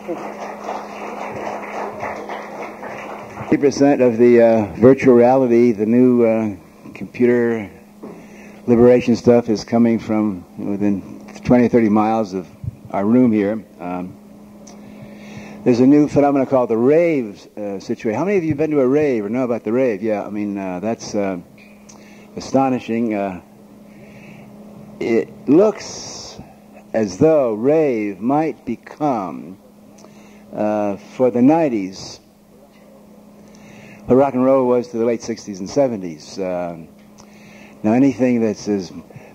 50% of the virtual reality, the new computer liberation stuff is coming from within 20 or 30 miles of our room here. There's a new phenomenon called the rave situation. How many of you have been to a rave or know about the rave? Yeah, I mean, that's astonishing. It looks as though rave might become, for the 90s, what rock and roll was to the late 60s and 70s. Now anything that's as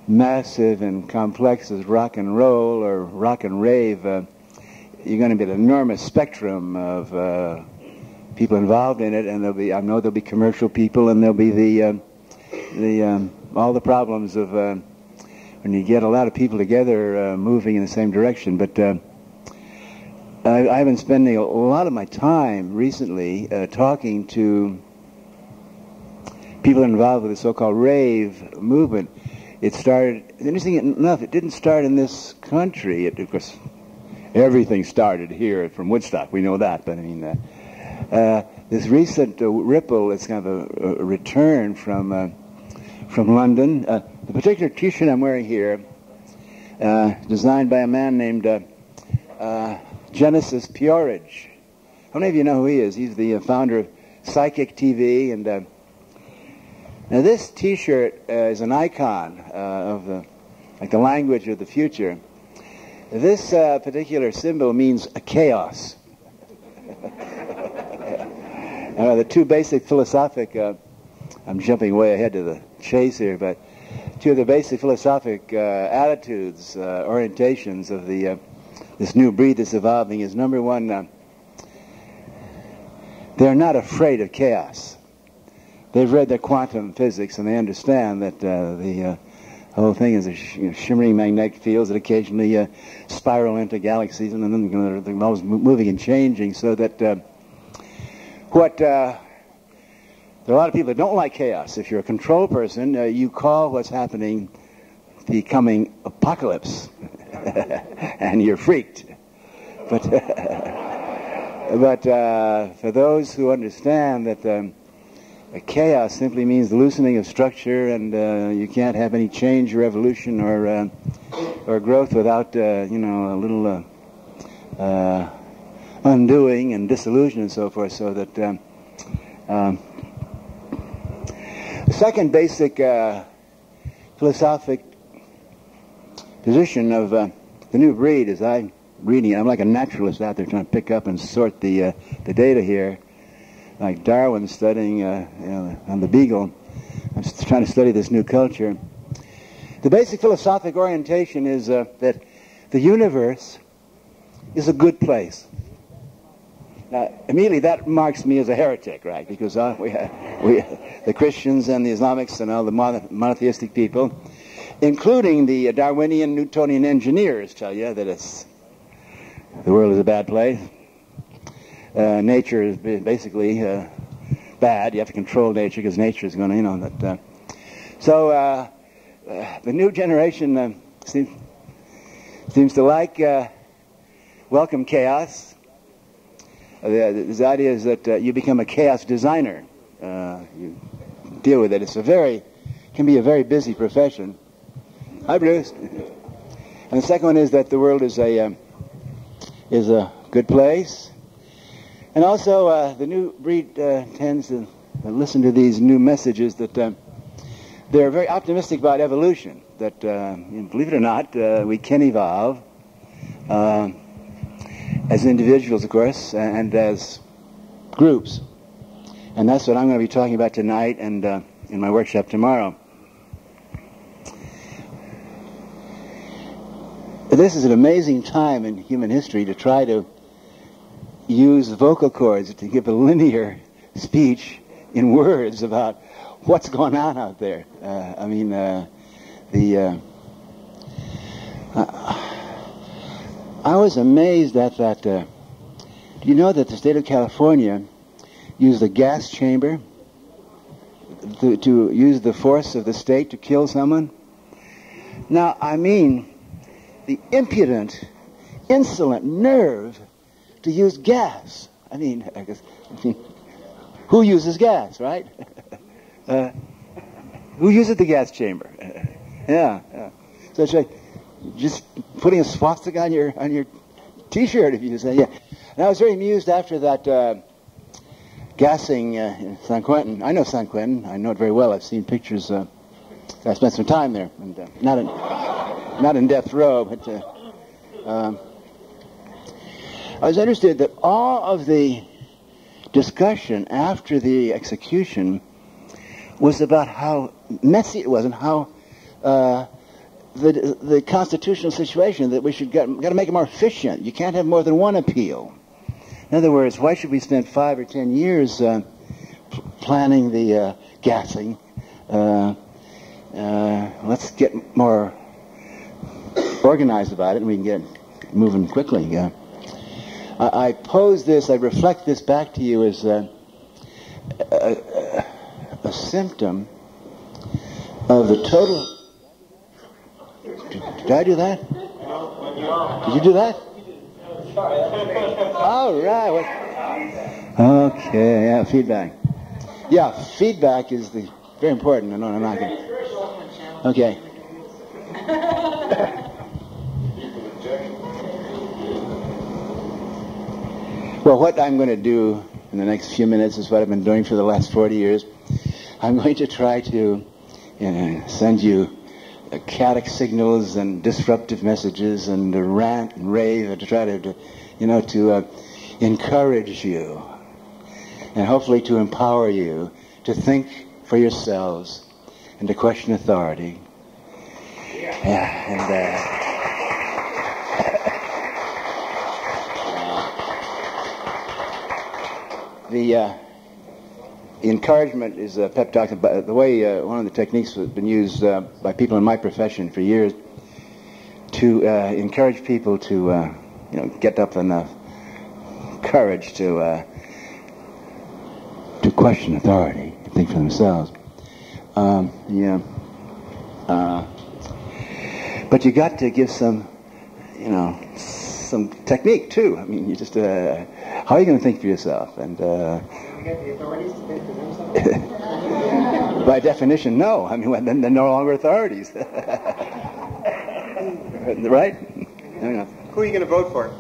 massive and complex as rock and roll or rock and rave, you're going to be an enormous spectrum of people involved in it, and I know there'll be commercial people, and there'll be all the problems of when you get a lot of people together moving in the same direction. But I've been spending a lot of my time recently talking to people involved with the so-called rave movement. It started, interesting enough, it didn't start in this country. Of course, everything started here from Woodstock, we know that, but I mean, this recent ripple, it's kind of a return from London. The particular t-shirt I'm wearing here, designed by a man named Genesis Peorage. How many of you know who he is? He's the founder of Psychic TV, and now this T-shirt is an icon of the language of the future. This particular symbol means a chaos. The two basic philosophic, I'm jumping way ahead to the chase here, but two of the basic philosophic attitudes, orientations of this new breed that's evolving is, number one, they're not afraid of chaos. They've read their quantum physics, and they understand that the whole thing is a shimmering magnetic fields that occasionally spiral into galaxies, and then they're always moving and changing, so that there are a lot of people that don't like chaos. If you're a control person, you call what's happening the coming apocalypse, and you're freaked. But for those who understand that chaos simply means the loosening of structure, and you can't have any change or evolution or growth without a little undoing and dissolution and so forth. So that the second basic philosophic position of the new breed is I'm like a naturalist out there trying to pick up and sort the data here, like Darwin studying on the beagle. I'm trying to study this new culture. The basic philosophic orientation is that the universe is a good place. Now, immediately that marks me as a heretic, right? Because the Christians and the Islamics and all the monotheistic people, including the Darwinian Newtonian engineers, tell you that the world is a bad place. Nature is basically bad. You have to control nature because nature is going to, so the new generation seems to like welcome chaos. The idea is that you become a chaos designer. You deal with it. Can be a very busy profession. Hi, Bruce. And the second one is that the world is a good place. And also, the new breed tends to listen to these new messages that they're very optimistic about evolution. That, believe it or not, we can evolve as individuals, of course, and as groups. And that's what I'm going to be talking about tonight and in my workshop tomorrow. This is an amazing time in human history to try to use vocal cords to give a linear speech in words about what's going on out there. I was amazed at that. Do you know that the state of California used a gas chamber to use the force of the state to kill someone? Now, I mean, the impudent, insolent nerve to use gas. I mean, who uses gas, right? Who uses the gas chamber? Yeah. So it's like just putting a swastika on your T-shirt, if you say, yeah. And I was very amused after that gassing in San Quentin. I know San Quentin. I know it very well. I've seen pictures. I spent some time there, and not in death row, but I was interested that all of the discussion after the execution was about how messy it was and how the constitutional situation, that we should got to make it more efficient. You can't have more than one appeal. In other words, why should we spend 5 or 10 years planning the gassing? Let's get more organized about it, and we can get moving quickly. I pose this, I reflect this back to you as a symptom of the total... Did I do that? Did you do that? All right. Okay, yeah, feedback. Yeah, feedback is very important. No, I'm not going to... Okay. Well, what I'm going to do in the next few minutes is what I've been doing for the last 40 years. I'm going to try to send you chaotic signals and disruptive messages and rant and rave to try to encourage you and hopefully to empower you to think for yourselves and to question authority. The encouragement is a pep talk. The way one of the techniques that's been used by people in my profession for years to encourage people to get up enough courage to question authority, to think for themselves. But you got to give some technique too. I mean, you just how are you going to think for yourself? And we get the authorities to think for themselves. By definition, no. I mean, then they're no longer authorities, right? Who are you going to vote for?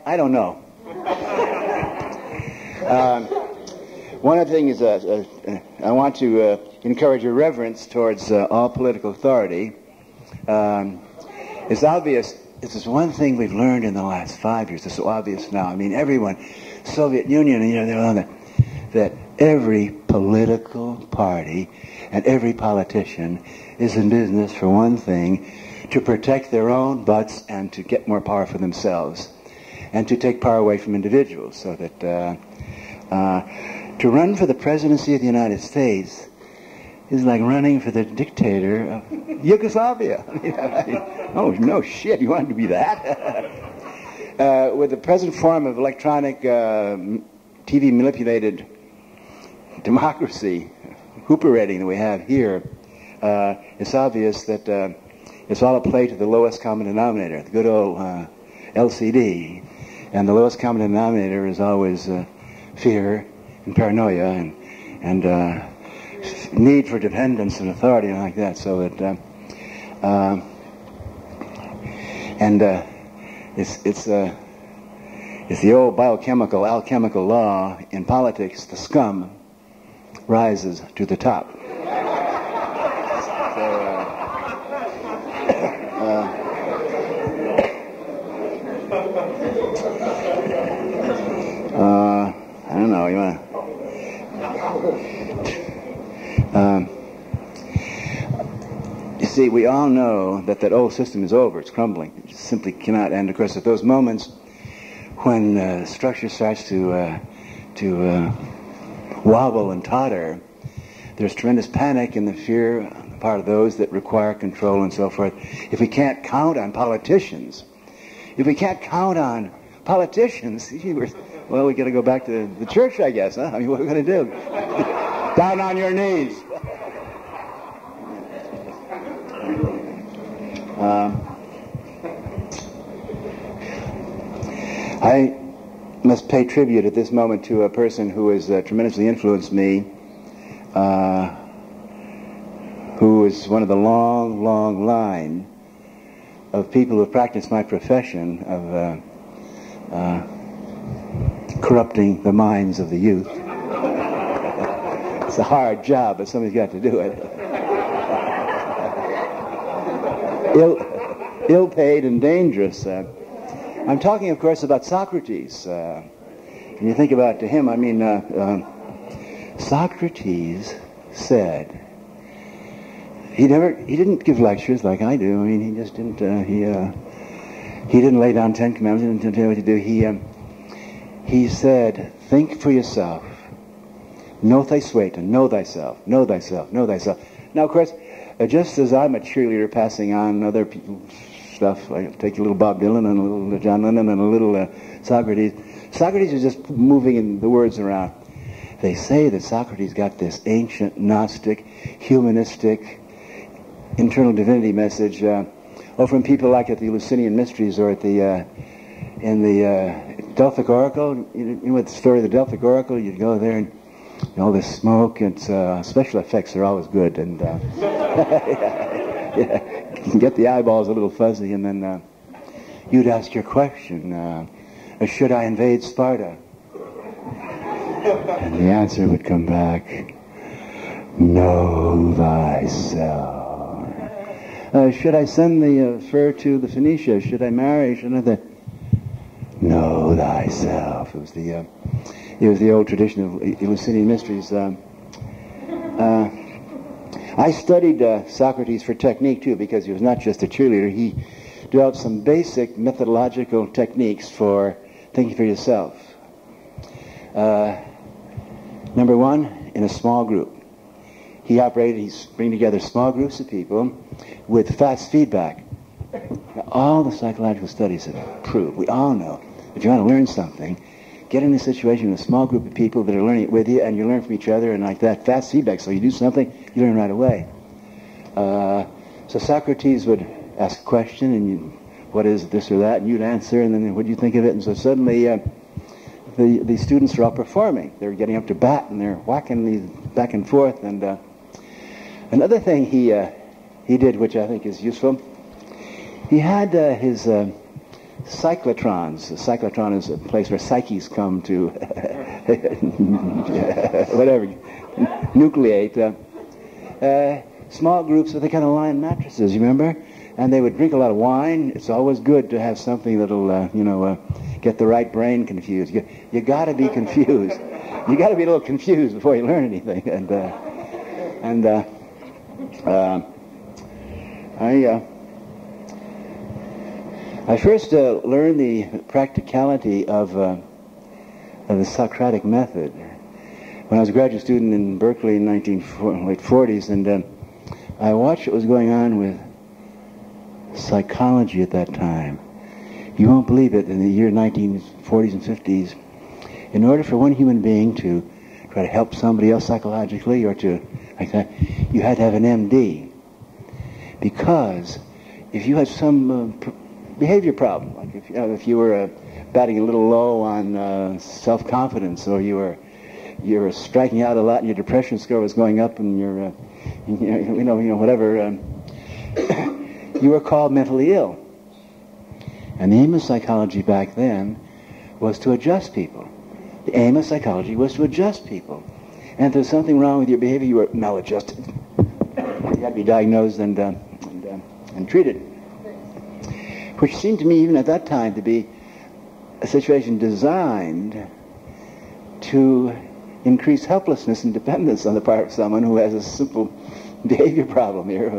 I don't know. One of the things is I want to encourage a reverence towards all political authority. It's obvious. This is one thing we've learned in the last 5 years. It's so obvious now. I mean, everyone, Soviet Union, they're on that every political party and every politician is in business for one thing: to protect their own butts and to get more power for themselves, and to take power away from individuals. So that to run for the presidency of the United States is like running for the dictator of Yugoslavia. Oh, no shit, you wanted to be that? With the present form of electronic TV-manipulated democracy, hooperating that we have here, it's obvious that it's all a play to the lowest common denominator, the good old LCD. And the lowest common denominator is always fear and paranoia and need for dependence and authority and like that. So that it's the old biochemical, alchemical law in politics: the scum rises to the top. I don't know. You want to? You see, we all know that old system is over. It's crumbling. It just simply cannot. And of course, at those moments when structure starts to wobble and totter, there's tremendous panic and the fear on the part of those that require control and so forth. If we can't count on politicians, we got to go back to the church, I guess, huh? I mean, what are we going to do? Down on your knees. I must pay tribute at this moment to a person who has tremendously influenced me, who is one of the long, long line of people who have practiced my profession of corrupting the minds of the youth. It's a hard job, but somebody's got to do it. Ill-paid and dangerous. I'm talking, of course, about Socrates. When you think about him, I mean, Socrates said, he didn't give lectures like I do. I mean, he just didn't, he didn't lay down 10 commandments, he didn't tell you what to do. He said, think for yourself. Know thyself, know thyself, know thyself, know thyself. Now, of course, just as I'm a cheerleader passing on other people's stuff, I take a little Bob Dylan and a little John Lennon and a little Socrates. Socrates is just moving the words around. They say that Socrates got this ancient, Gnostic, humanistic, internal divinity message from people like at the Eleusinian Mysteries or at the in the Delphic Oracle. You know the story of the Delphic Oracle? You'd go there and all this smoke, and special effects are always good, and yeah, you can get the eyeballs a little fuzzy, and then you'd ask your question, should I invade Sparta? And the answer would come back, know thyself. Should I send the fur to the Phoenicia? Should I marry? Should I? Know thyself. It was the old tradition of Eleusinian Mysteries. I studied Socrates for technique too, because he was not just a cheerleader. He developed some basic methodological techniques for thinking for yourself. Number one, in a small group. He's bringing together small groups of people with fast feedback. Now, all the psychological studies have proved, we all know, if you want to learn something, get in a situation with a small group of people that are learning it with you, and you learn from each other, and like that, fast feedback. So you do something, you learn right away. So Socrates would ask a question, and what is this or that, and you'd answer, and then what do you think of it? And so suddenly the students are all performing. They're getting up to bat, and they're whacking these back and forth. And another thing he did, which I think is useful, he had his cyclotrons. A cyclotron is a place where psyches come to nucleate. Small groups with the kind of lion mattresses, you remember? And they would drink a lot of wine. It's always good to have something that'll, get the right brain confused. You got to be confused. You got to be a little confused before you learn anything. I first learned the practicality of the Socratic method when I was a graduate student in Berkeley in late 40s, and I watched what was going on with psychology at that time. You won't believe it, in the year 1940s and 50s, in order for one human being to try to help somebody else psychologically or to, like that, you had to have an MD. Because if you had some behavior problem, like if you were batting a little low on self-confidence, or you were striking out a lot and your depression score was going up, and your whatever, you were called mentally ill. And the aim of psychology back then was to adjust people. The aim of psychology was to adjust people. And if there's something wrong with your behavior, you were maladjusted. You had to be diagnosed and treated. Which seemed to me, even at that time, to be a situation designed to increase helplessness and dependence on the part of someone who has a simple behavior problem here.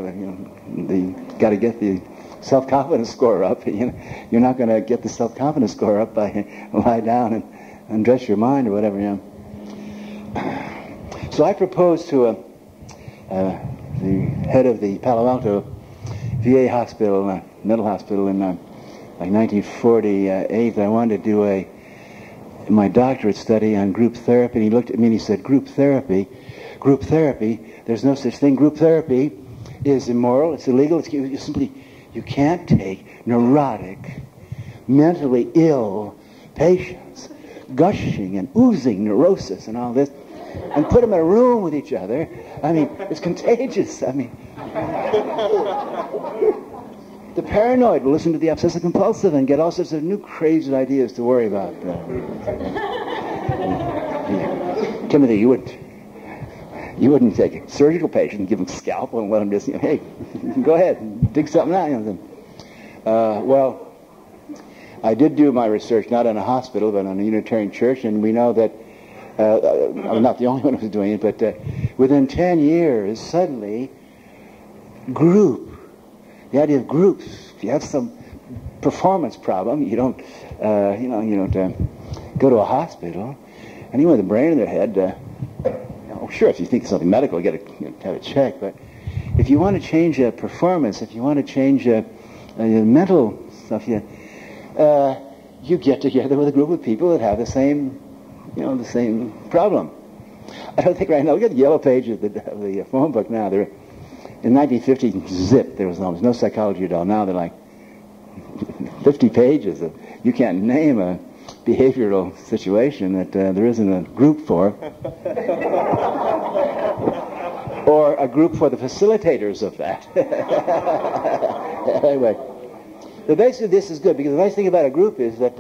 They got to get the self-confidence score up. You're not going to get the self-confidence score up by lie down and undress your mind or whatever. So I proposed to the head of the Palo Alto VA hospital, mental hospital, in like 1948. I wanted to do my doctorate study on group therapy. And he looked at me and he said, group therapy, there's no such thing. Group therapy is immoral, it's illegal, you simply You can't take neurotic, mentally ill patients, gushing and oozing neurosis and all this, and put them in a room with each other. I mean, it's contagious. I mean, the paranoid will listen to the obsessive-compulsive and get all sorts of new crazy ideas to worry about. Timothy, you wouldn't take a surgical patient and give him a scalpel and let him just, hey, go ahead, dig something out. Well, I did do my research not in a hospital but on a Unitarian church, and we know that I'm not the only one who was doing it, but within 10 years, suddenly, the idea of groups. If you have some performance problem, you don't go to a hospital. Anyone with a brain in their head, sure, if you think of something medical, you got to have it checked. But if you want to change performance, if you want to change mental stuff, you get together with a group of people that have the same problem. I don't think right now. Look at the yellow page of the phone book now. In 1950, zip, there was almost no psychology at all. Now they're like 50 pages of, you can't name a behavioral situation that there isn't a group for. Or a group for the facilitators of that. Anyway, but basically this is good, because the nice thing about a group is that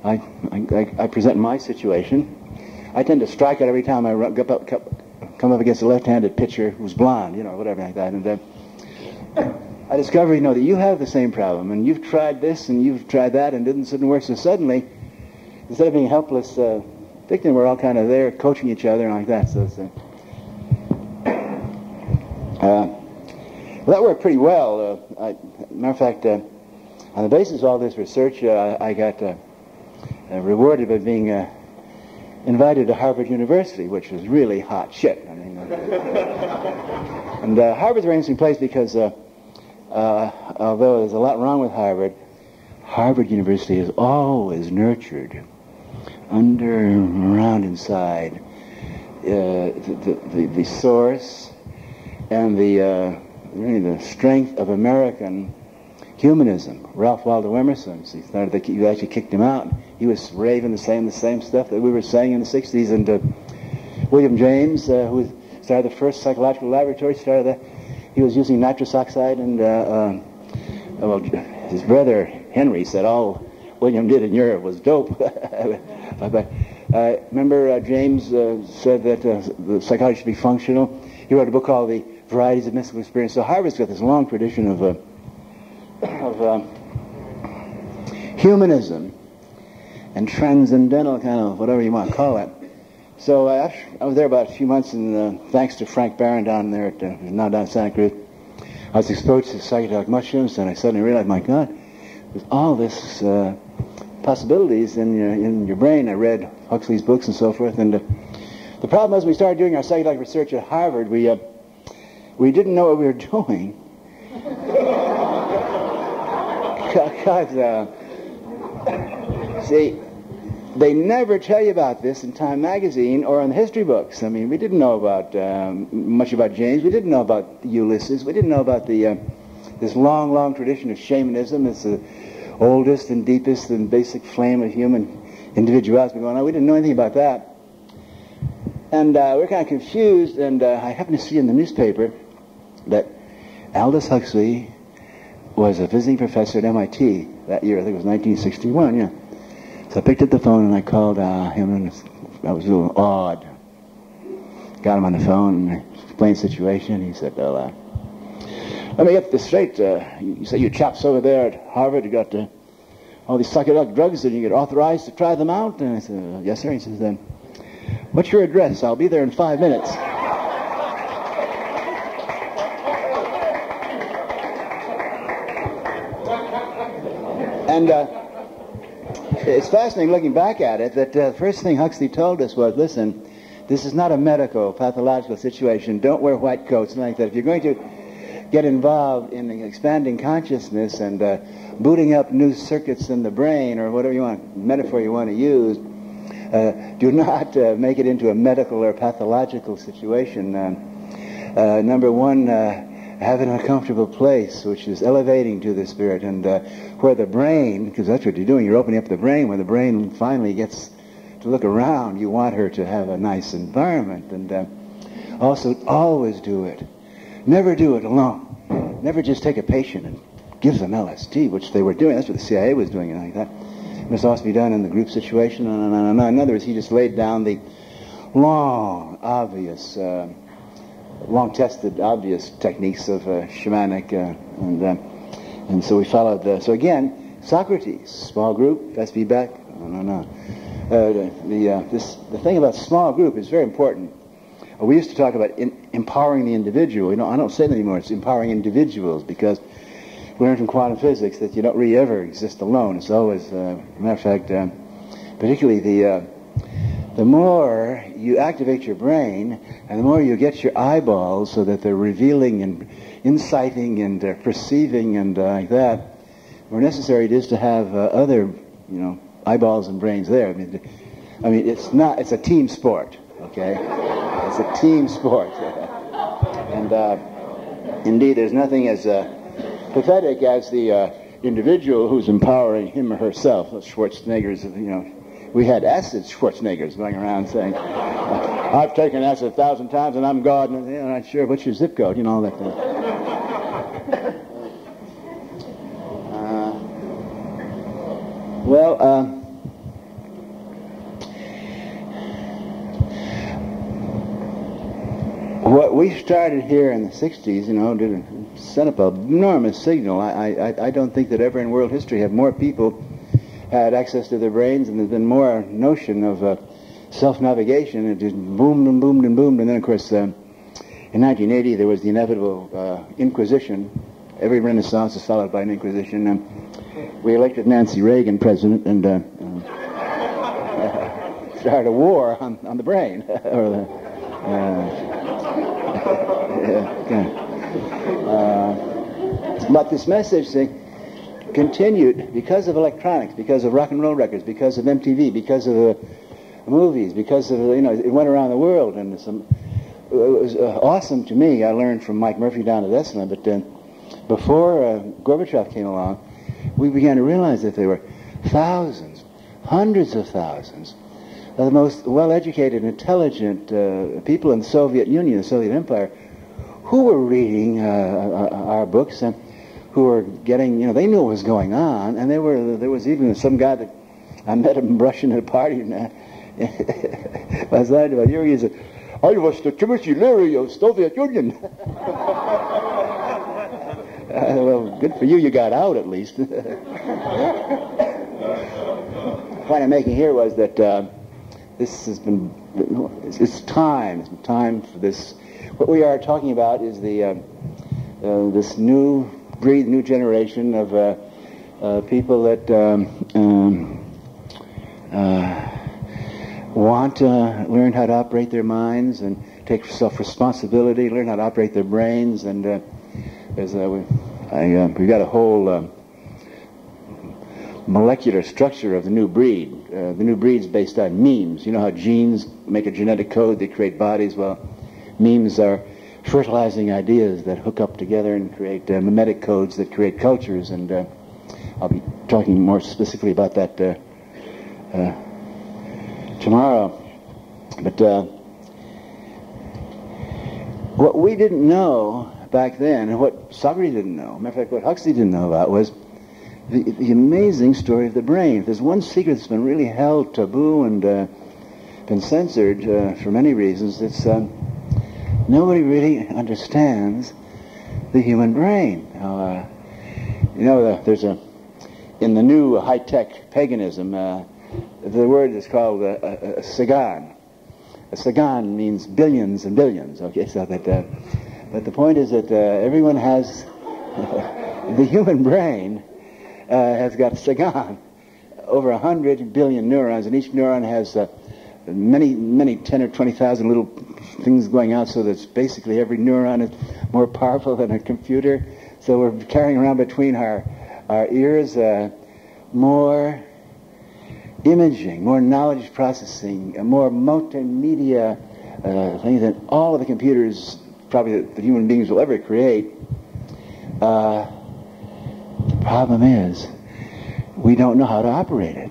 I present my situation. I tend to strike out every time I come up against a left-handed pitcher who's blonde, whatever like that. And I discover, that you have the same problem, and you've tried this and you've tried that, and it didn't work. So suddenly, instead of being helpless victim, we're all kind of there coaching each other and like that. So it's, that worked pretty well. Matter of fact, on the basis of all this research, I got rewarded by being invited to Harvard University, which was really hot shit. I mean, and Harvard's a very interesting place because although there's a lot wrong with Harvard, Harvard University has always nurtured, around inside, the source and really the strength of American humanism. Ralph Waldo Emerson, he actually kicked him out. He was raving the same stuff that we were saying in the 60s. And William James, who started the first psychological laboratory, he was using nitrous oxide, and his brother Henry said all William did in Europe was dope. Remember James said that the psychology should be functional. He wrote a book called The Varieties of Mystical Experience. So Harvard's got this long tradition of humanism and transcendental kind of whatever you want to call it. So I was there about a few months, and thanks to Frank Barron down there now down in Santa Cruz, I was exposed to psychedelic mushrooms, and I suddenly realized, my God, there's all this possibilities in your brain. I read Huxley's books and so forth, and the problem was we started doing our psychedelic research at Harvard. We didn't know what we were doing. Because, see, they never tell you about this in Time magazine or in the history books. I mean, we didn't know about much about James. We didn't know about Ulysses. We didn't know about this long tradition of shamanism. It's the oldest and deepest and basic flame of human individuality going on. We didn't know anything about that. And we're kind of confused, and I happened to see in the newspaper that Aldous Huxley was a visiting professor at MIT that year. I think it was 1961, yeah. So I picked up the phone and I called him, and I was a little awed. Got him on the phone and I explained the situation. He said, well, let me get this straight. You say you chaps over there at Harvard, you got all these psychedelic drugs and you get authorized to try them out? And I said, yes, sir. He says, then, what's your address? I'll be there in 5 minutes. And it's fascinating looking back at it that the first thing Huxley told us was, listen, this is not a medical, pathological situation. Don't wear white coats and like that. If you're going to get involved in expanding consciousness and booting up new circuits in the brain, or whatever metaphor you want to use, do not make it into a medical or pathological situation. Number one, have it in a comfortable place, which is elevating to the spirit, and where the brain, because that's what you're doing, you're opening up the brain. When the brain finally gets to look around, you want her to have a nice environment. And also, always do it. Never do it alone. Never just take a patient and give them LSD, which they were doing. That's what the CIA was doing, like that. It must also be done in the group situation. In other words, he just laid down the long, obvious, long-tested, obvious techniques of shamanic, and so we followed. So again, Socrates, small group, fast feedback. The thing about small group is very important. We used to talk about empowering the individual. I don't say that anymore. It's empowering individuals, because we learned from quantum physics that you don't really ever exist alone. It's always, matter of fact, particularly the more you activate your brain, and the more you get your eyeballs so that they're revealing and inciting and perceiving and like that, the more necessary it is to have other, eyeballs and brains there. I mean, it's a team sport, okay? It's a team sport. And indeed, there's nothing as pathetic as the individual who's empowering him or herself. Schwarzenegger's, we had acid Schwarzeneggers going around saying, I've taken acid 1,000 times and I'm God, and I'm not sure, what's your zip code, all that thing. What we started here in the 60s, set up an enormous signal. I don't think that ever in world history have more people had access to their brains, and there's been more notion of self-navigation. It just boomed and boomed and boomed. And then, of course, in 1980, there was the inevitable Inquisition. Every Renaissance is followed by an Inquisition. We elected Nancy Reagan president and started a war on the brain. But this message thing continued because of electronics, because of rock and roll records, because of MTV, because of the movies, because of, it went around the world. And it was awesome to me. I learned from Mike Murphy down at Esalen, but before Gorbachev came along, we began to realize that there were thousands, hundreds of thousands of the most well-educated, intelligent people in the Soviet Union, the Soviet Empire, who were reading our books and who were getting, they knew what was going on, and there was even some guy that I met him Russian at a party, and I said about Yuri, he said, I was the Timothy Leary of Soviet Union. Well, good for you, you got out at least. The point I'm making here was that this has been, it's time for this. What we are talking about is this new breed, new generation of people that want to learn how to operate their minds and take self-responsibility, learn how to operate their brains, and we've got a whole molecular structure of the new breed. The new breed's based on memes. You know how genes make a genetic code, they create bodies? Well, memes are fertilizing ideas that hook up together and create mimetic codes that create cultures, and I'll be talking more specifically about that tomorrow. But what we didn't know back then, and what Socrates didn't know, matter of fact, what Huxley didn't know about, was the amazing story of the brain. If there's one secret that's been really held taboo and been censored for many reasons, it's nobody really understands the human brain. There's in the new high-tech paganism, the word is called a sagan. A sagan means billions and billions. Okay, so that. But the point is that everyone has the human brain has got a sagan, over 100 billion neurons, and each neuron has many 10 or 20,000 little things going out, so that basically every neuron is more powerful than a computer. So we're carrying around between our ears more imaging, more knowledge processing, more multimedia things than all of the computers probably that human beings will ever create. The problem is, we don't know how to operate it.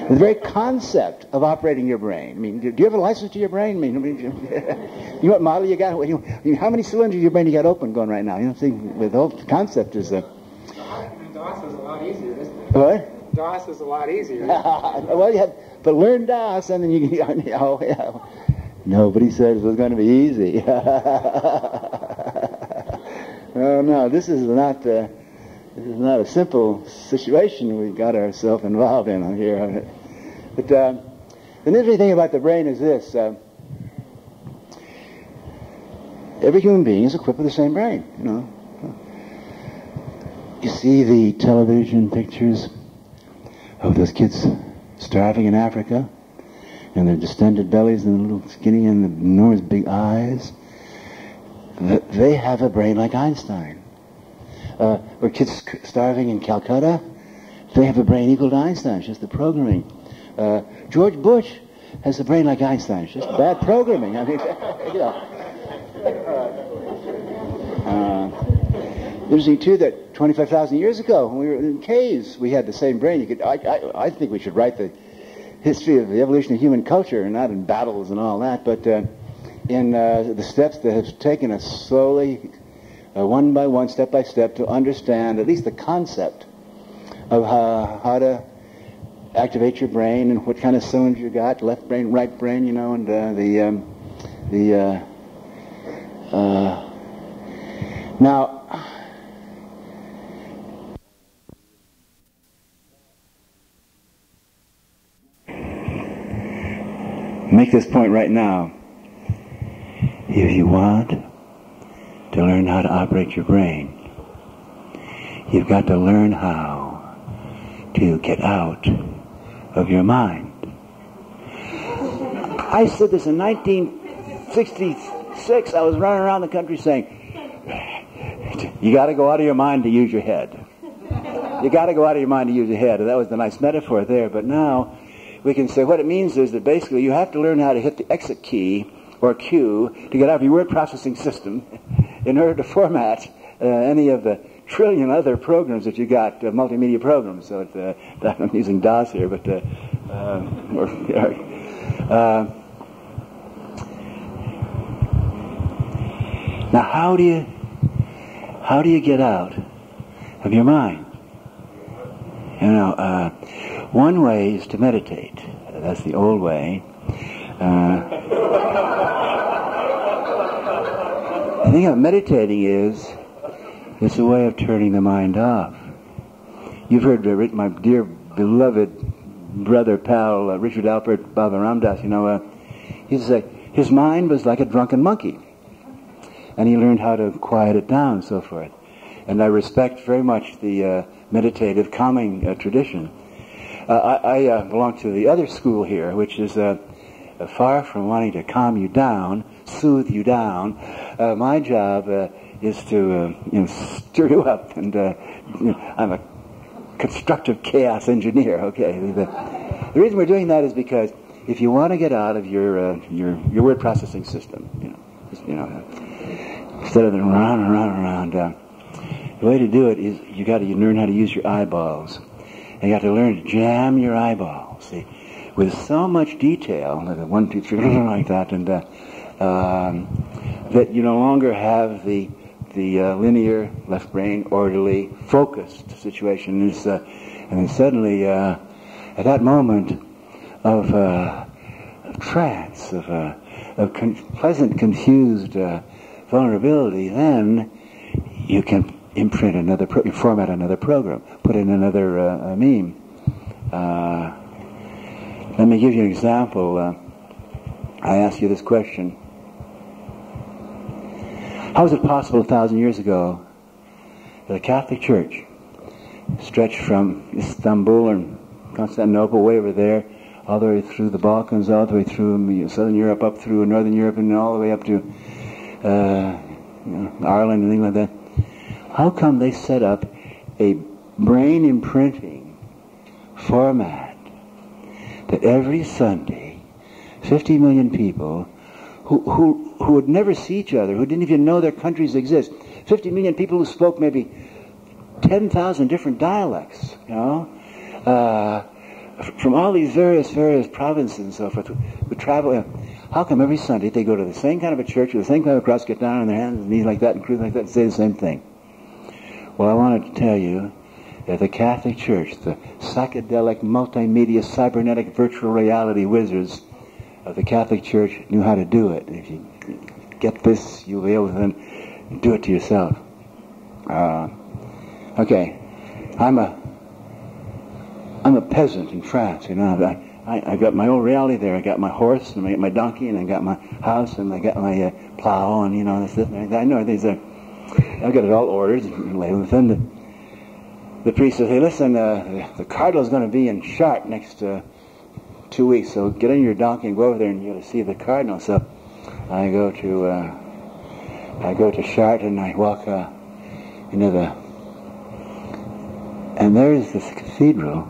The very concept of operating your brain. I mean, do you have a license to your brain? I mean, you know what model you got? How many cylinders of your brain you got open going right now? You know, see, the whole concept is... DOS is a lot easier, isn't it? What? DOS is a lot easier. Well, you have, but learn DOS, and then you oh, yeah. Nobody said it was going to be easy. Oh no, this is not a simple situation we got ourselves involved in here. But the interesting thing about the brain is this: every human being is equipped with the same brain. You know, you see the television pictures of those kids starving in Africa, and their distended bellies and the little skinny and the enormous big eyes. They have a brain like Einstein. Or kids starving in Calcutta, they have a brain equal to Einstein's, just the programming. George Bush has a brain like Einstein's, just bad programming. I mean, you know. Interesting too that 25,000 years ago, when we were in caves, we had the same brain. You could, I think we should write the history of the evolution of human culture, not in battles and all that, but in the steps that have taken us slowly, one by one, step by step, to understand at least the concept of how to activate your brain and what kind of cylinders you got, left brain, right brain, you know, and now. Make this point right now. If you want to learn how to operate your brain, you've got to learn how to get out of your mind. I said this in 1966. I was running around the country saying, you got to go out of your mind to use your head. You got to go out of your mind to use your head. And that was the nice metaphor there. But now we can say what it means is that basically you have to learn how to hit the exit key or Q to get out of your word processing system in order to format any of the trillion other programs that you got, multimedia programs. So I'm using DOS here, but now how do you get out of your mind? You know, one way is to meditate. That's the old way. The thing about meditating is, it's a way of turning the mind off. You've heard my dear beloved brother, pal, Richard Alpert Baba Ramdas, you know, he said his mind was like a drunken monkey. And he learned how to quiet it down and so forth. And I respect very much the meditative calming tradition. I belong to the other school here, which is far from wanting to calm you down, soothe you down. My job is to stir you up, and I'm a constructive chaos engineer. Okay, the reason we're doing that is because if you want to get out of your word processing system, instead of the around, the way to do it is you got to learn how to use your eyeballs. And you got to learn to jam your eyeballs, see, with so much detail, like 1, 2, 3, like that, and that you no longer have the linear left brain, orderly, focused situation. And then suddenly, at that moment of trance, of pleasant, confused vulnerability, then you can imprint another, format another program, put in another meme. Let me give you an example. I ask you this question. How was it possible 1,000 years ago that the Catholic Church stretched from Istanbul and Constantinople way over there, all the way through the Balkans, all the way through Southern Europe, up through Northern Europe, and all the way up to Ireland and things like that? How come they set up a brain imprinting format that every Sunday 50 million people who would never see each other, who didn't even know their countries exist. 50 million people who spoke maybe 10,000 different dialects, you know, from all these various provinces and so forth, would travel. How come every Sunday they go to the same kind of a church with the same kind of a cross, get down on their hands and knees like that and cruise like that and say the same thing? Well, I wanted to tell you that the Catholic Church, the psychedelic, multimedia, cybernetic, virtual reality wizards of the Catholic Church knew how to do it. If you get this, you'll be able to then do it to yourself. Okay, I'm a peasant in France, you know. I got my old reality there. I got my horse, and I got my donkey, and I got my house, and I got my plow, and you know, this, I know these are. I got it all ordered and laid within the priest says, hey, listen, the cardinal's going to be in Chartres next 2 weeks, so get on your donkey and go over there, and you're going to see the cardinal. So I go to Chartres, and I walk into and there's this cathedral.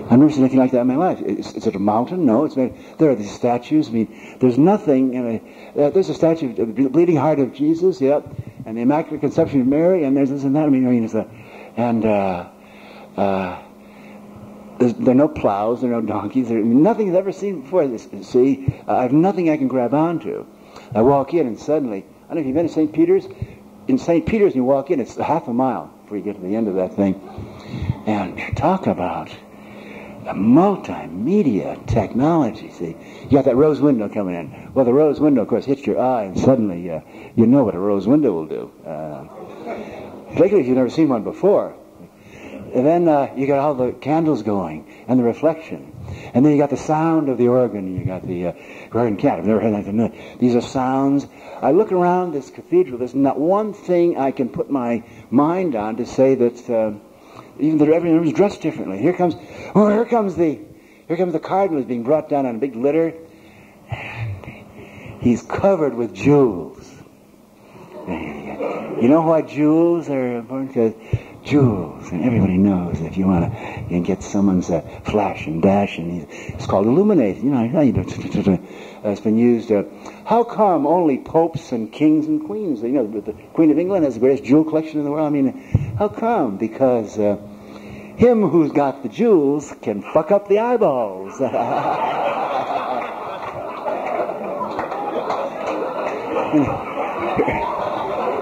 I've never seen anything like that in my life. Is it a mountain? No, it's made. There are these statues. I mean, there's nothing. There's a statue of the bleeding heart of Jesus, yep, and the Immaculate Conception of Mary, and there's this and that. I mean, it's there are no plows, there are no donkeys. Nothing's ever seen before. See, I have nothing I can grab onto. I walk in, and suddenly, I don't know if you've been to St. Peter's. In St. Peter's, you walk in, it's half a mile before you get to the end of that thing. And talk about the multimedia technology, see. You got that rose window coming in. Well, the rose window, of course, hits your eye, and suddenly you know what a rose window will do. Particularly if you've never seen one before. And then you got all the candles going, and the reflection. And then you got the sound of the organ, and you got the organ cat. I've never heard anything. These are sounds. I look around this cathedral, there's not one thing I can put my mind on to say that even though everyone was dressed differently. Here comes the cardinal who's being brought down on a big litter, and he's covered with jewels. You know why jewels are important? Because jewels, and everybody knows if you want to, you can get someone's flash and dash, and it's called illuminate. You know, it's been used. How come only popes and kings and queens? You know, the Queen of England has the greatest jewel collection in the world. I mean, how come? Because him who's got the jewels can fuck up the eyeballs.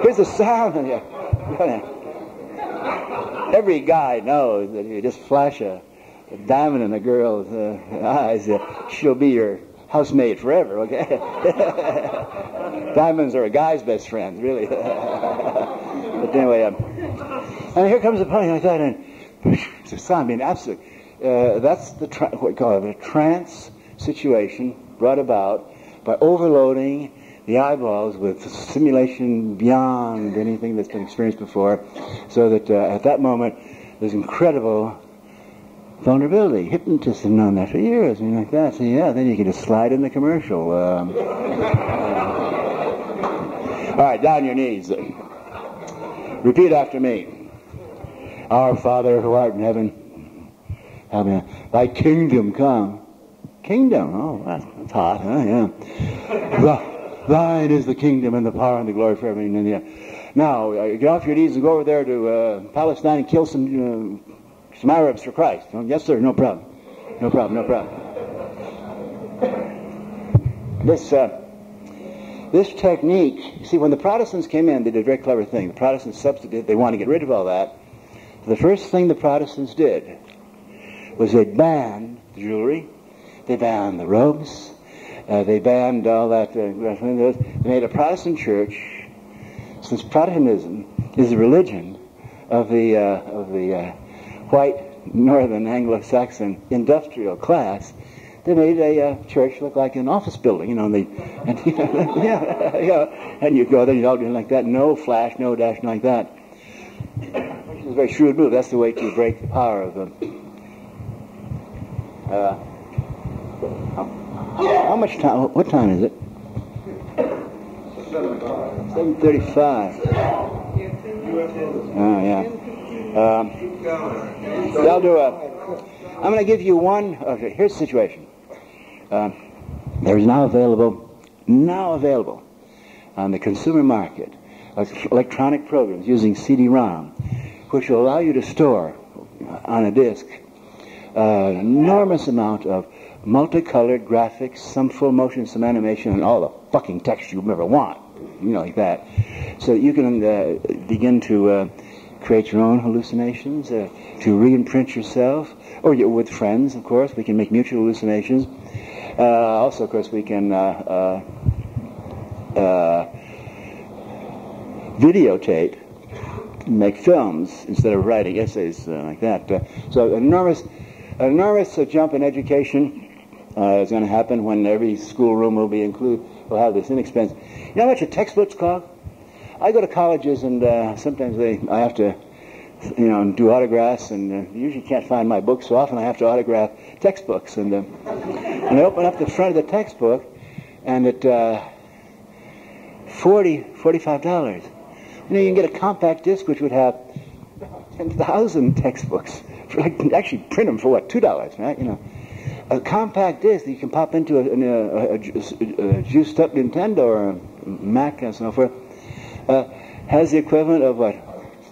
Here's the sound. Every guy knows that if you just flash a diamond in a girl's eyes, she'll be your housemaid forever, okay? Diamonds are a guy's best friends, really. But anyway, and here comes a pony like that, and it's a sound, I mean, absolute. That's what we call it, a trance situation brought about by overloading the eyeballs with stimulation beyond anything that's been experienced before, so that at that moment there's incredible vulnerability. Hypnotists have known that for years, I mean, like that. So yeah, then you can just slide in the commercial. All right, down your knees. Repeat after me. Our Father who art in heaven, thy kingdom come. Kingdom? Oh, that's hot, huh? Yeah. Thine is the kingdom and the power and the glory forever. Now, get off your knees and go over there to Palestine and kill some Arabs for Christ. Yes, sir, no problem. No problem, no problem. This technique, you see, when the Protestants came in, they did a very clever thing. The Protestants substituted, they wanted to get rid of all that. The first thing the Protestants did was they banned the jewelry, they banned the robes, they banned all that. They made a Protestant church, since Protestantism is the religion of the white northern Anglo-Saxon industrial class. They made a church look like an office building, you know. And you go there, you all do like that, no flash, no dash, like that. Which is a very shrewd move. That's the way to break the power of them. How much time? What time is it? 7:35. Oh yeah. I'll do I'm going to give you one. Okay, here's the situation. There is now available now available on the consumer market, electronic programs using CD-ROM, which will allow you to store on a disc an enormous amount of multicolored graphics, some full motion, some animation, and all the fucking text you ever want, like that. So you can begin to create your own hallucinations, to re-imprint yourself, or with friends, of course. We can make mutual hallucinations. Also, of course, we can videotape, make films instead of writing essays like that. So an enormous jump in education is going to happen when every schoolroom will have this inexpensive. You know how much a textbook's cost? I go to colleges and sometimes I have to, do autographs, and usually can't find my books, so often I have to autograph textbooks, and I open up the front of the textbook, and at $45. You can get a compact disc which would have 10,000 textbooks. Actually print them for what, $2, right? A compact disc that you can pop into a juiced up Nintendo or a Mac and so forth has the equivalent of what,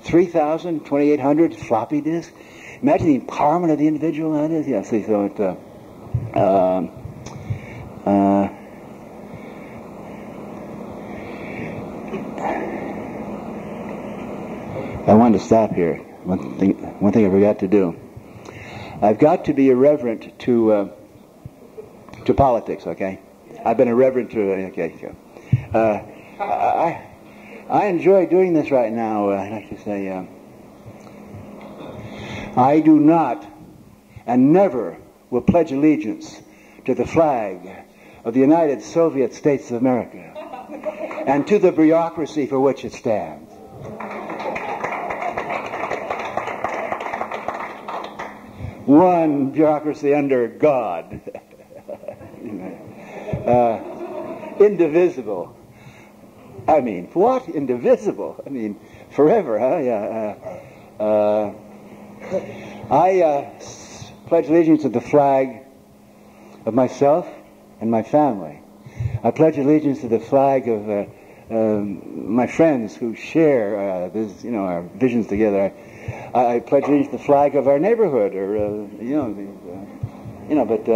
3,000, 2,800 floppy disks. Imagine the empowerment of the individual that is. Yeah, see, so it. I wanted to stop here. One thing I forgot to do. I've got to be irreverent to politics. Okay, I've been irreverent to. Okay, sure. I enjoy doing this right now. I'd like to say, I do not and never will pledge allegiance to the flag of the United Soviet States of America and to the bureaucracy for which it stands. One bureaucracy under God. Indivisible. I mean, what? Indivisible? I mean, forever, huh? Yeah. I pledge allegiance to the flag of myself and my family. I pledge allegiance to the flag of my friends who share our visions together. I pledge allegiance to the flag of our neighborhood, or but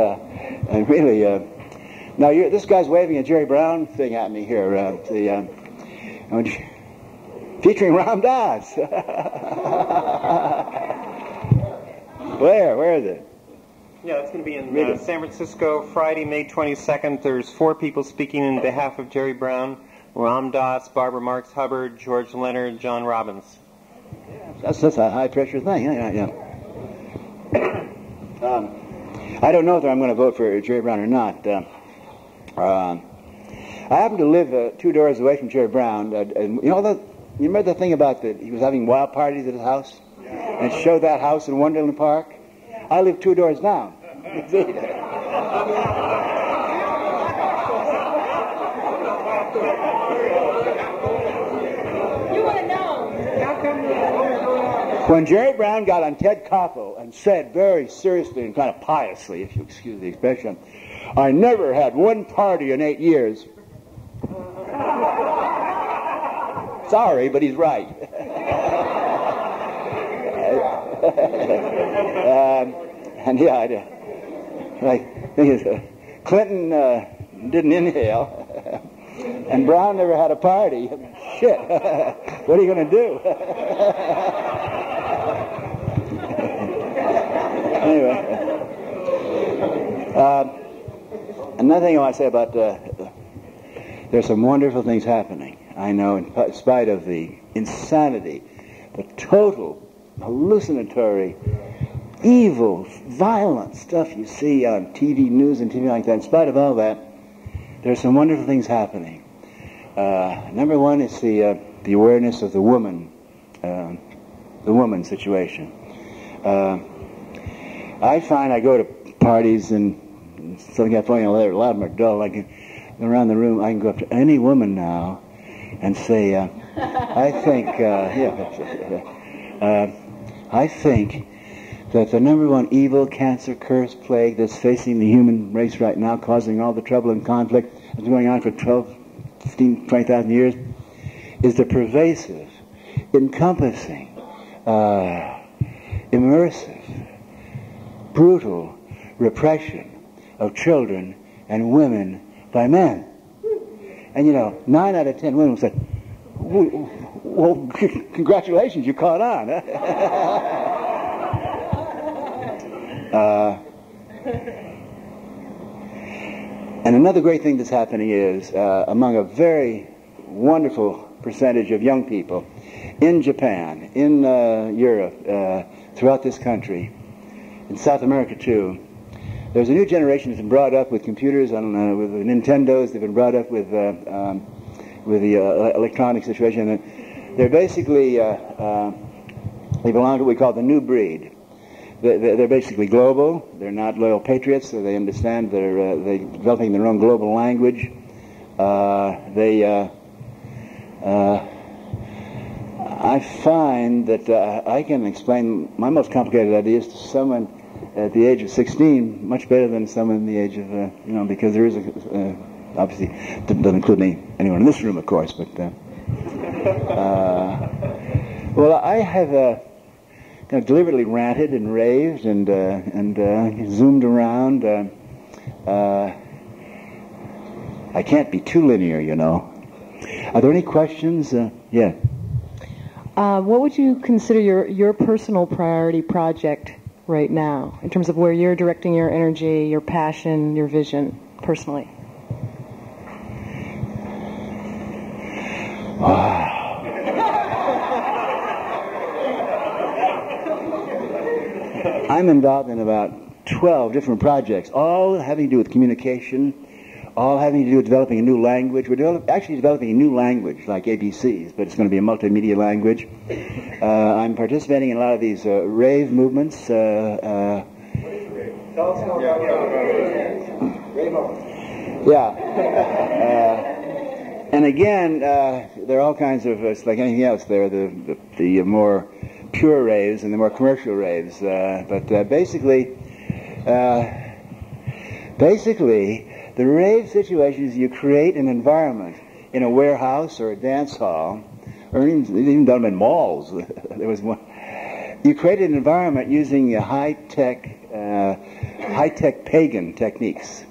really. Now, this guy's waving a Jerry Brown thing at me here, featuring Ram Dass. Where is it? Yeah, it's going to be in San Francisco, Friday, May 22nd. There's 4 people speaking in behalf of Jerry Brown: Ram Dass, Barbara Marx Hubbard, George Leonard, John Robbins. That's a high-pressure thing. Yeah. I don't know if I'm going to vote for Jerry Brown or not. I happen to live 2 doors away from Jerry Brown, and you remember the thing about that he was having wild parties at his house, and showed that house in Wonderland Park? I live 2 doors down. When Jerry Brown got on Ted Koppel and said very seriously and kind of piously, if you excuse the expression, "I never had one party in 8 years." Sorry, but he's right. And yeah, Clinton didn't inhale, and Brown never had a party. Shit, what are you going to do? Anyway, another thing I want to say about there's some wonderful things happening. I know, in spite of the insanity, the total hallucinatory, evil, violent stuff you see on TV news and TV like that, in spite of all that, there's some wonderful things happening. Number one is the awareness of the woman situation. I find I go to parties in Southern California, a lot more dull. I can go around the room. I can go up to any woman now and say, I think that the number one evil, cancer, curse, plague that's facing the human race right now, causing all the trouble and conflict been going on for 12, 15, 20,000 years, is the pervasive, encompassing, immersive, brutal repression of children and women by men. And 9 out of 10 women said, well, congratulations, you caught on. And another great thing that's happening is, among a very wonderful percentage of young people in Japan, in Europe, throughout this country, in South America too, there's a new generation that's been brought up with computers, with Nintendos. They've been brought up with the electronic situation. And they're basically, they belong to what we call the new breed. They're basically global. They're not loyal patriots, so they understand. They're developing their own global language. I find that I can explain my most complicated ideas to someone at the age of 16 much better than someone in the age of, because there is obviously, doesn't include anyone in this room, of course, but, well, I have kind of deliberately ranted and raved and zoomed around. I can't be too linear, Are there any questions? Yeah. What would you consider your personal priority project right now, in terms of where you're directing your energy, your passion, your vision, personally? Wow. I'm involved in about 12 different projects, all having to do with communication, all having to do with developing a new language. We're actually developing a new language, like ABCs, but it's going to be a multimedia language. I'm participating in a lot of these rave movements. Yeah. And again, there are all kinds of, it's like anything else, there are the more pure raves and the more commercial raves. But basically, the rave situation is you create an environment in a warehouse or a dance hall, or even done in malls. There was one. You create an environment using high-tech pagan techniques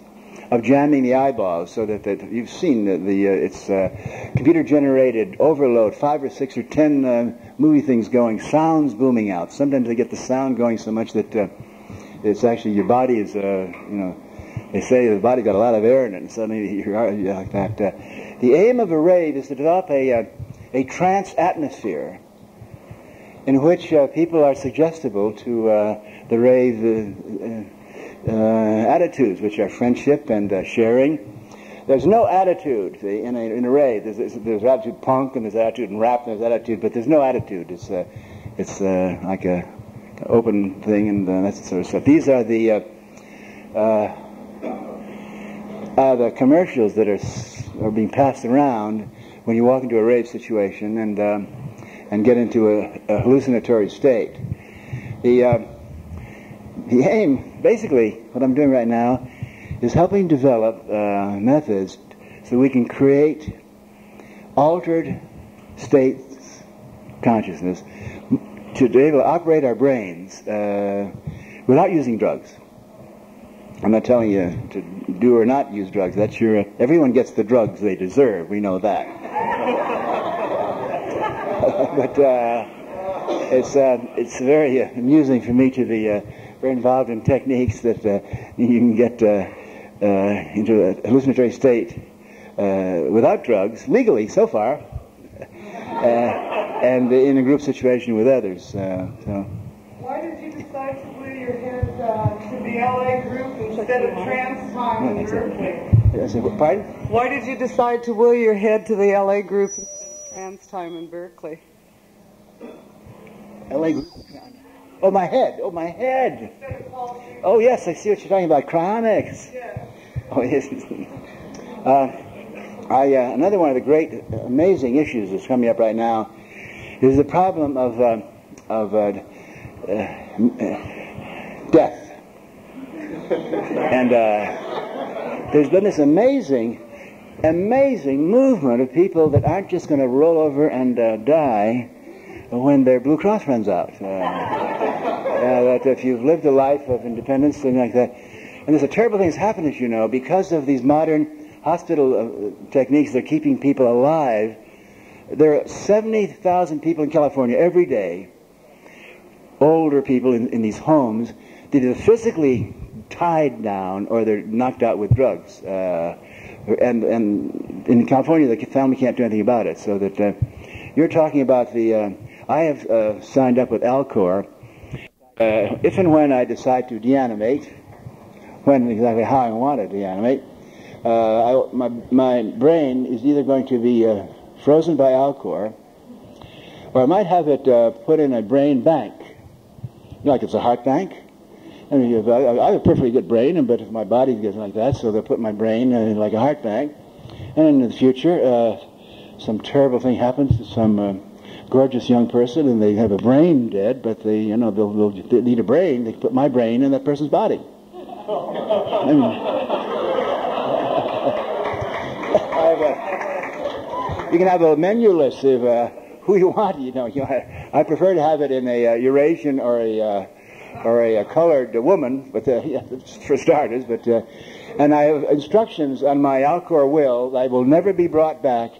of jamming the eyeballs, so that you've seen it's computer-generated overload, 5 or 6 or 10 movie things going, sounds booming out. Sometimes they get the sound going so much that it's actually your body is they say the body got a lot of air in it, and suddenly you're like that. The aim of a rave is to develop a trance atmosphere in which people are suggestible to the rave attitudes, which are friendship and sharing. There's no attitude in a rave. There's attitude punk, and there's attitude in rap, and there's attitude, but there's no attitude. It's like a open thing, and that sort of stuff. These are the commercials that are being passed around when you walk into a rave situation and get into a hallucinatory state. The aim, basically, what I'm doing right now, is helping develop methods so we can create altered states consciousness to be able to operate our brains without using drugs. I'm not telling you to do or not use drugs. That's everyone gets the drugs they deserve. We know that. But it's very amusing for me to be very involved in techniques that you can get into a hallucinatory state without drugs, legally so far, and in a group situation with others. Why did you decide to glue your head to the LA group instead of trans time in Berkeley? Pardon? Why did you decide to will your head to the LA group instead of trans time in Berkeley? LA group? Oh, my head. Oh, my head. Oh, yes, I see what you're talking about. Cryonics. Yeah. Oh, yes. Another one of the great, amazing issues that's coming up right now is the problem of death. And there's been this amazing amazing movement of people that aren't just going to roll over and die when their Blue Cross runs out. That if you've lived a life of independence, something like that. And there's a terrible thing that's happened, as you know, because of these modern hospital techniques that are keeping people alive. There are 70,000 people in California every day, older people in these homes, that are physically tied down or they're knocked out with drugs. And in California, the family can't do anything about it. So that you're talking about the... I have signed up with Alcor. If and when I decide to deanimate, when exactly how I want to deanimate, my brain is either going to be frozen by Alcor, or I might have it put in a brain bank. You know, like it's a heart bank. I mean, I have a perfectly good brain, but if my body gets like that, so they'll put my brain in like a heart bank. And in the future, some terrible thing happens to some gorgeous young person, and they have a brain dead, but they need a brain. They put my brain in that person's body. I mean, you can have a menu list of who you want. I prefer to have it in a Eurasian or a colored woman, but for starters. But and I have instructions on my Alcor will that I will never be brought back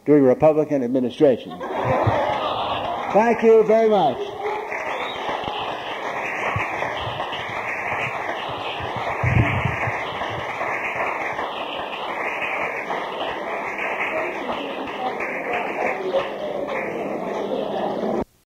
during a Republican administration. Thank you very much.